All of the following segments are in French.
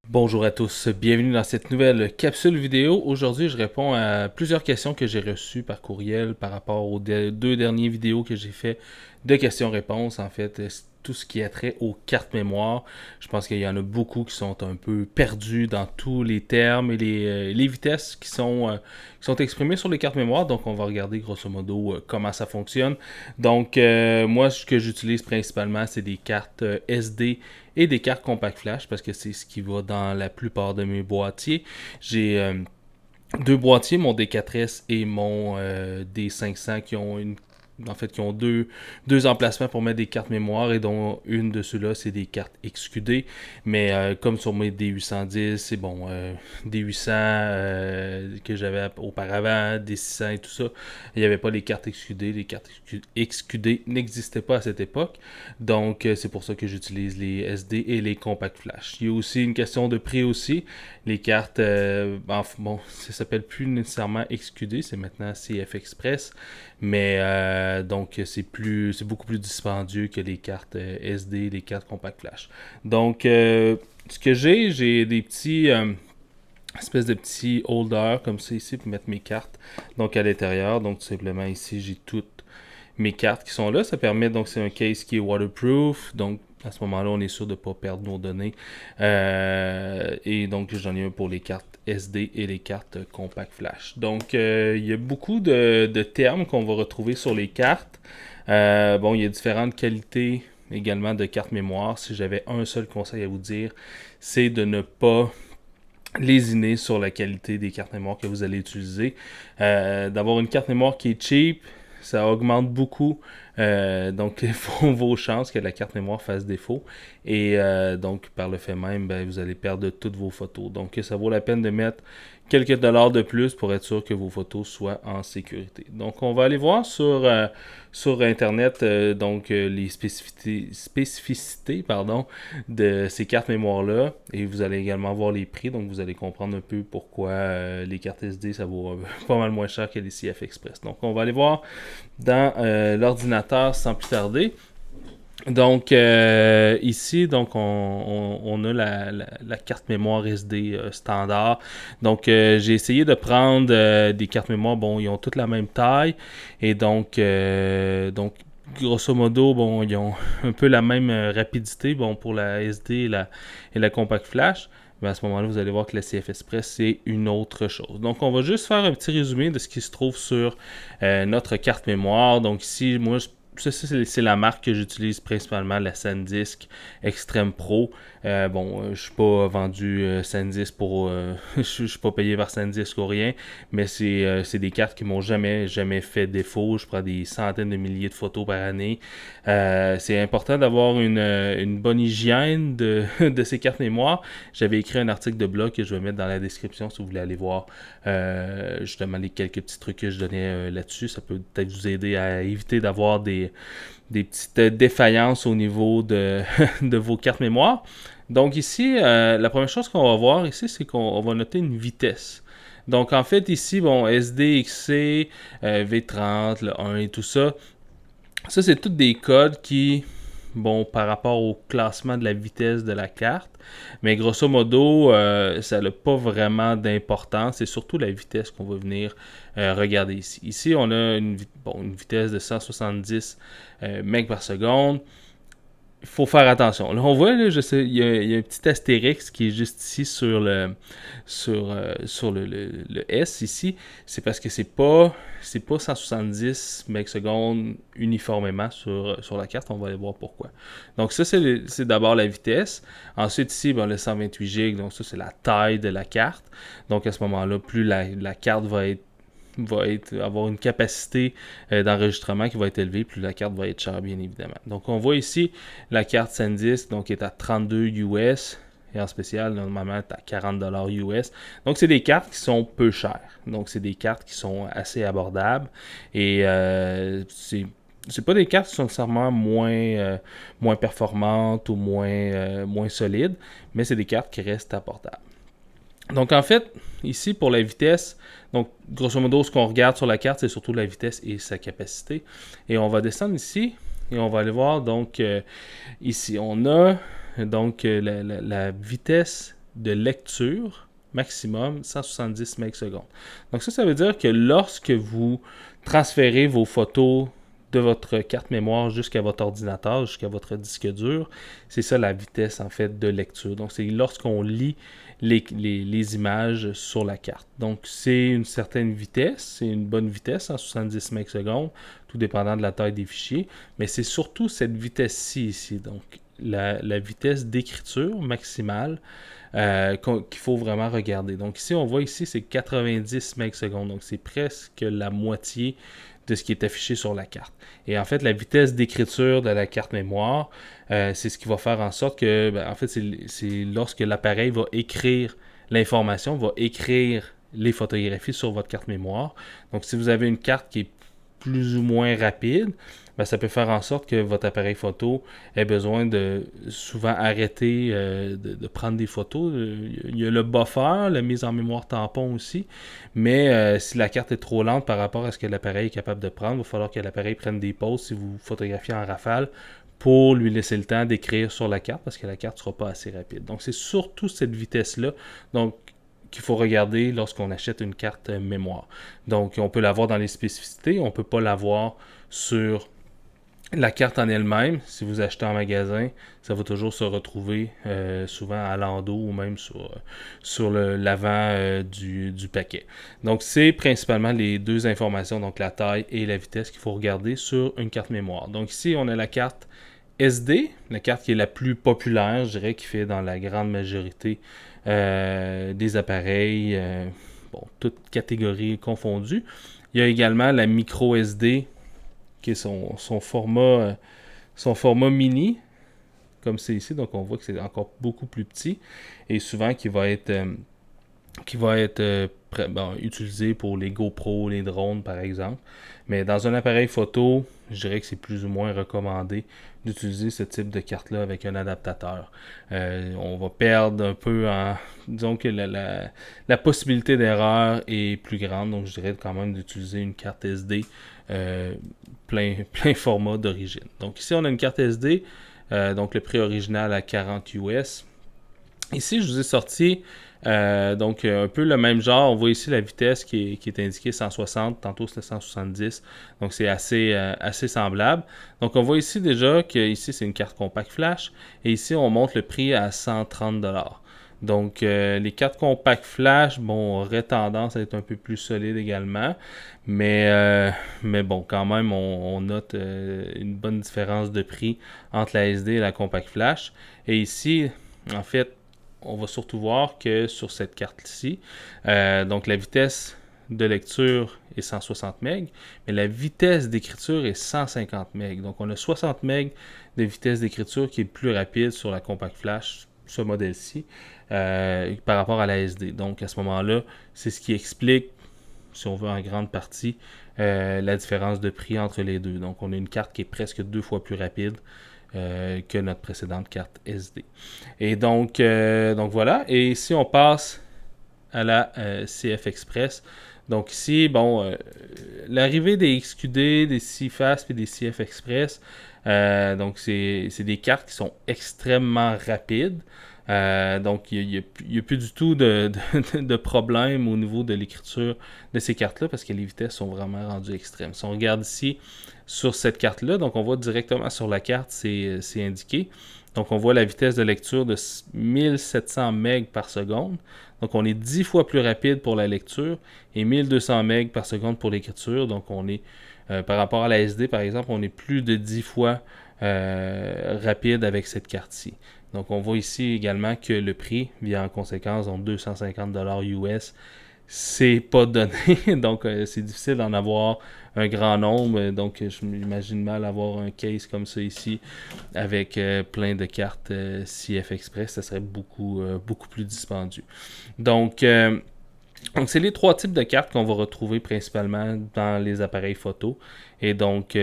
Bonjour à tous, bienvenue dans cette nouvelle capsule vidéo. Aujourd'hui, je réponds à plusieurs questions que j'ai reçues par courriel par rapport aux deux dernières vidéos que j'ai fait de questions-réponses. En fait, tout ce qui a trait aux cartes mémoire. Je pense qu'il y en a beaucoup qui sont un peu perdus dans tous les termes et les vitesses qui sont exprimées sur les cartes mémoire. Donc, on va regarder grosso modo comment ça fonctionne. Donc, moi, ce que j'utilise principalement, c'est des cartes SD et des cartes Compact Flash parce que c'est ce qui va dans la plupart de mes boîtiers. J'ai deux boîtiers, mon D4S et mon D500 qui ont deux emplacements pour mettre des cartes mémoire et dont une de ceux-là, c'est des cartes XQD. Mais comme sur mes D810, c'est bon, D800 que j'avais auparavant, D600 et tout ça, il n'y avait pas les cartes XQD. Les cartes XQD n'existaient pas à cette époque. Donc, c'est pour ça que j'utilise les SD et les Compact Flash. Il y a aussi une question de prix aussi. Les cartes, bon, ça s'appelle plus nécessairement XQD, c'est maintenant CF Express. Mais donc, c'est beaucoup plus dispendieux que les cartes SD, les cartes Compact Flash. Donc, ce que j'ai des petits espèces de petits holders comme ça ici pour mettre mes cartes donc à l'intérieur. Donc, tout simplement ici, j'ai toutes mes cartes qui sont là. Ça permet, donc, c'est un case qui est waterproof. Donc, à ce moment-là, on est sûr de ne pas perdre nos données. Et donc, j'en ai un pour les cartes SD et les cartes Compact Flash. Donc, il y a beaucoup de termes qu'on va retrouver sur les cartes. Bon, il y a différentes qualités également de cartes mémoire. Si j'avais un seul conseil à vous dire, c'est de ne pas lésiner sur la qualité des cartes mémoire que vous allez utiliser. D'avoir une carte mémoire qui est cheap, ça augmente beaucoup donc vos chances que la carte mémoire fasse défaut et donc par le fait même vous allez perdre toutes vos photos. Donc ça vaut la peine de mettre quelques dollars de plus pour être sûr que vos photos soient en sécurité. Donc on va aller voir sur internet les spécificités de ces cartes mémoire là et vous allez également voir les prix. Donc vous allez comprendre un peu pourquoi les cartes SD ça vaut pas mal moins cher que les CF Express. Donc on va aller voir dans l'ordinateur sans plus tarder. Donc ici, donc on a la carte mémoire SD standard. Donc j'ai essayé de prendre des cartes mémoire, bon, ils ont toutes la même taille et donc grosso modo, bon, ils ont un peu la même rapidité, bon, pour la SD et la Compact Flash. Mais à ce moment-là, vous allez voir que la CF Express, c'est une autre chose. Donc, on va juste faire un petit résumé de ce qui se trouve sur notre carte mémoire. Donc ici, moi, ça, c'est la marque que j'utilise principalement, la SanDisk Extreme Pro. Je suis pas vendu SanDisk pour... je suis pas payé par SanDisk ou rien, mais c'est des cartes qui m'ont jamais fait défaut. Je prends des centaines de milliers de photos par année. C'est important d'avoir une bonne hygiène de ces cartes mémoire. J'avais écrit un article de blog que je vais mettre dans la description si vous voulez aller voir justement les quelques petits trucs que je donnais là-dessus. Ça peut peut-être vous aider à éviter d'avoir des petites défaillances au niveau de vos cartes mémoire. Donc ici, la première chose qu'on va voir ici, c'est qu'on va noter une vitesse. Donc en fait ici, bon, SDXC, V30, le 1 et tout ça, c'est tous des codes qui, bon, par rapport au classement de la vitesse de la carte, mais grosso modo, ça n'a pas vraiment d'importance. C'est surtout la vitesse qu'on va venir regarder ici. Ici, on a une vitesse de 170 MB par seconde. Il faut faire attention. Là, on voit, là, il y a un petit astérix qui est juste ici sur le S ici. C'est parce que c'est pas 170 MB uniformément sur la carte. On va aller voir pourquoi. Donc ça, c'est d'abord la vitesse. Ensuite ici, le 128 GB, donc ça, c'est la taille de la carte. Donc à ce moment-là, plus la carte va avoir une capacité d'enregistrement qui va être élevée, plus la carte va être chère, bien évidemment. Donc, on voit ici la carte SanDisk, donc est à 32 US, et en spécial, normalement, est à 40 $ US. Donc, c'est des cartes qui sont peu chères. Donc, c'est des cartes qui sont assez abordables, et c'est pas des cartes qui sont nécessairement moins performantes ou moins solides, mais c'est des cartes qui restent abordables. Donc en fait, ici pour la vitesse, donc grosso modo ce qu'on regarde sur la carte, c'est surtout la vitesse et sa capacité. Et on va descendre ici et on va aller voir donc ici on a donc la vitesse de lecture maximum 170 MB/s. Donc ça veut dire que lorsque vous transférez vos photos de votre carte mémoire jusqu'à votre ordinateur, jusqu'à votre disque dur, c'est ça la vitesse en fait de lecture. Donc c'est lorsqu'on lit les images sur la carte. Donc c'est une certaine vitesse, c'est une bonne vitesse, 170 MB/s, tout dépendant de la taille des fichiers, mais c'est surtout cette vitesse-ci ici, donc la vitesse d'écriture maximale qu'il faut vraiment regarder. Donc ici, on voit ici, c'est 90 MB/s, donc c'est presque la moitié de ce qui est affiché sur la carte. Et en fait, la vitesse d'écriture de la carte mémoire, c'est ce qui va faire en sorte que, en fait, c'est lorsque l'appareil va écrire l'information, va écrire les photographies sur votre carte mémoire. Donc, si vous avez une carte qui est plus ou moins rapide, ça peut faire en sorte que votre appareil photo ait besoin de souvent arrêter de prendre des photos. Il y a le buffer, la mise en mémoire tampon aussi, mais si la carte est trop lente par rapport à ce que l'appareil est capable de prendre, il va falloir que l'appareil prenne des pauses si vous photographiez en rafale pour lui laisser le temps d'écrire sur la carte parce que la carte ne sera pas assez rapide. Donc c'est surtout cette vitesse-là. Donc qu'il faut regarder lorsqu'on achète une carte mémoire. Donc, on peut l'avoir dans les spécificités, on ne peut pas l'avoir sur la carte en elle-même. Si vous achetez en magasin, ça va toujours se retrouver souvent à l'endos ou même sur l'avant du paquet. Donc, c'est principalement les deux informations, donc la taille et la vitesse qu'il faut regarder sur une carte mémoire. Donc, ici, on a la carte SD, la carte qui est la plus populaire, je dirais, qui fait dans la grande majorité des appareils, toutes catégories confondues. Il y a également la micro SD, qui est son format mini, comme c'est ici. Donc on voit que c'est encore beaucoup plus petit et souvent qui va être utilisé pour les GoPro, les drones par exemple. Mais dans un appareil photo, je dirais que c'est plus ou moins recommandé d'utiliser ce type de carte-là avec un adaptateur. On va perdre un peu en... Disons que la possibilité d'erreur est plus grande, donc je dirais quand même d'utiliser une carte SD plein format d'origine. Donc ici, on a une carte SD, donc le prix original à 40 US. Ici, je vous ai sorti donc un peu le même genre. On voit ici la vitesse qui est indiquée 160, tantôt c'était 170. Donc c'est assez semblable. Donc on voit ici déjà que ici c'est une carte compact flash et ici on monte le prix à 130$. Donc les cartes compact flash, auraient tendance à être un peu plus solides également. Mais bon, quand même, on note une bonne différence de prix entre la SD et la compact flash. Et ici, en fait, on va surtout voir que sur cette carte-ci, donc la vitesse de lecture est 160 MB, mais la vitesse d'écriture est 150 MB. Donc on a 60 MB de vitesse d'écriture qui est plus rapide sur la compact flash, ce modèle-ci, par rapport à la SD. Donc à ce moment-là, c'est ce qui explique, si on veut en grande partie, la différence de prix entre les deux. Donc on a une carte qui est presque 2 fois plus rapide que notre précédente carte SD. Et donc voilà. Et ici, on passe à la CF Express. Donc ici, l'arrivée des XQD, des CFast et des CF Express, donc c'est des cartes qui sont extrêmement rapides. Donc, il n'y a plus du tout de problème au niveau de l'écriture de ces cartes-là parce que les vitesses sont vraiment rendues extrêmes. Si on regarde ici sur cette carte-là, donc on voit directement sur la carte, c'est indiqué. Donc, on voit la vitesse de lecture de 1700 MB par seconde. Donc, on est 10 fois plus rapide pour la lecture et 1200 MB par seconde pour l'écriture. Donc, on est, par rapport à la SD, par exemple, on est plus de 10 fois rapide avec cette carte-ci. Donc, on voit ici également que le prix vient en conséquence, donc 250$ US, c'est pas donné. Donc, c'est difficile d'en avoir un grand nombre. Donc, je m'imagine mal avoir un case comme ça ici avec plein de cartes CF Express. Ça serait beaucoup plus dispendieux. Donc, Donc, c'est les 3 types de cartes qu'on va retrouver principalement dans les appareils photo. Et donc, comme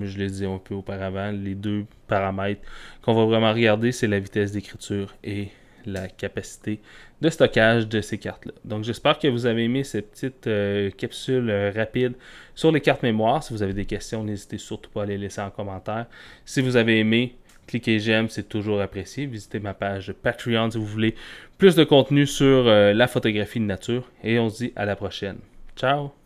je l'ai dit un peu auparavant, les 2 paramètres qu'on va vraiment regarder, c'est la vitesse d'écriture et la capacité de stockage de ces cartes-là. Donc, j'espère que vous avez aimé cette petite capsule rapide sur les cartes mémoire. Si vous avez des questions, n'hésitez surtout pas à les laisser en commentaire. Si vous avez aimé, cliquez j'aime, c'est toujours apprécié. Visitez ma page Patreon si vous voulez plus de contenu sur la photographie de nature. Et on se dit à la prochaine. Ciao!